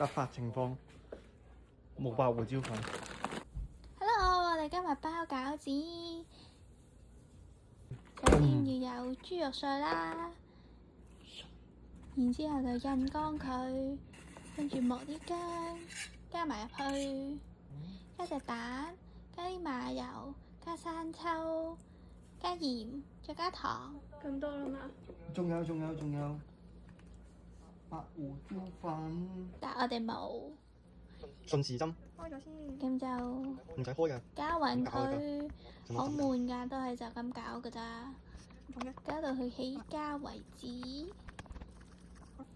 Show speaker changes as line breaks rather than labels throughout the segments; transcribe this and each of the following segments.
突發情況，冇爆胡椒粉。
Hello，我哋今日包餃子。首先要有豬肉碎啦，然之後就印乾佢，跟住磨啲薑，加埋入去，加隻蛋，加啲麻油，加生抽，加鹽，再加糖。咁多啦嘛？
仲有白胡椒粉。
但我哋冇。
順時針。
開咗先。咁就
唔使開㗎。
加勻佢，好悶㗎，都係就咁搞㗎咋。搞到佢起膠為止。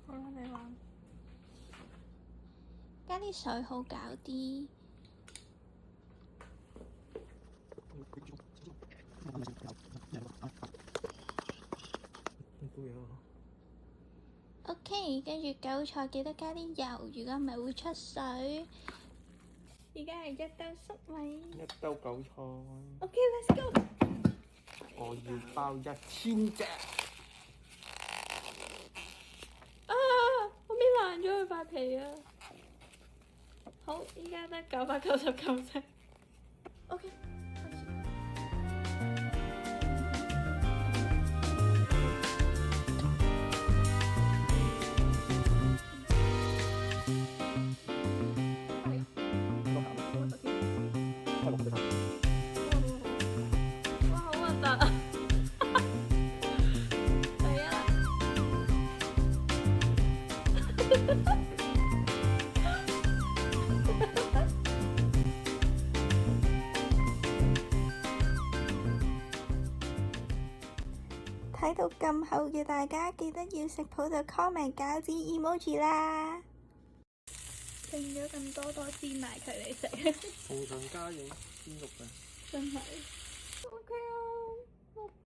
好啦，你話。加啲水好搞啲。OK， 跟住韭菜記得加啲油，如果唔係會出水。而家係一兜粟米。
一兜韭菜。
OK，let's go。
我要包1000隻。
啊！我搣爛咗佢塊皮啊！好，依家得999隻。OK。哇！好核突啊！第一啦。睇到咁厚嘅大家，記得要食譜就 comment 餃子 emoji 啦。剩咗咁多煎埋佢嚟食。
紅糖加影鮮肉啊！
真係。OK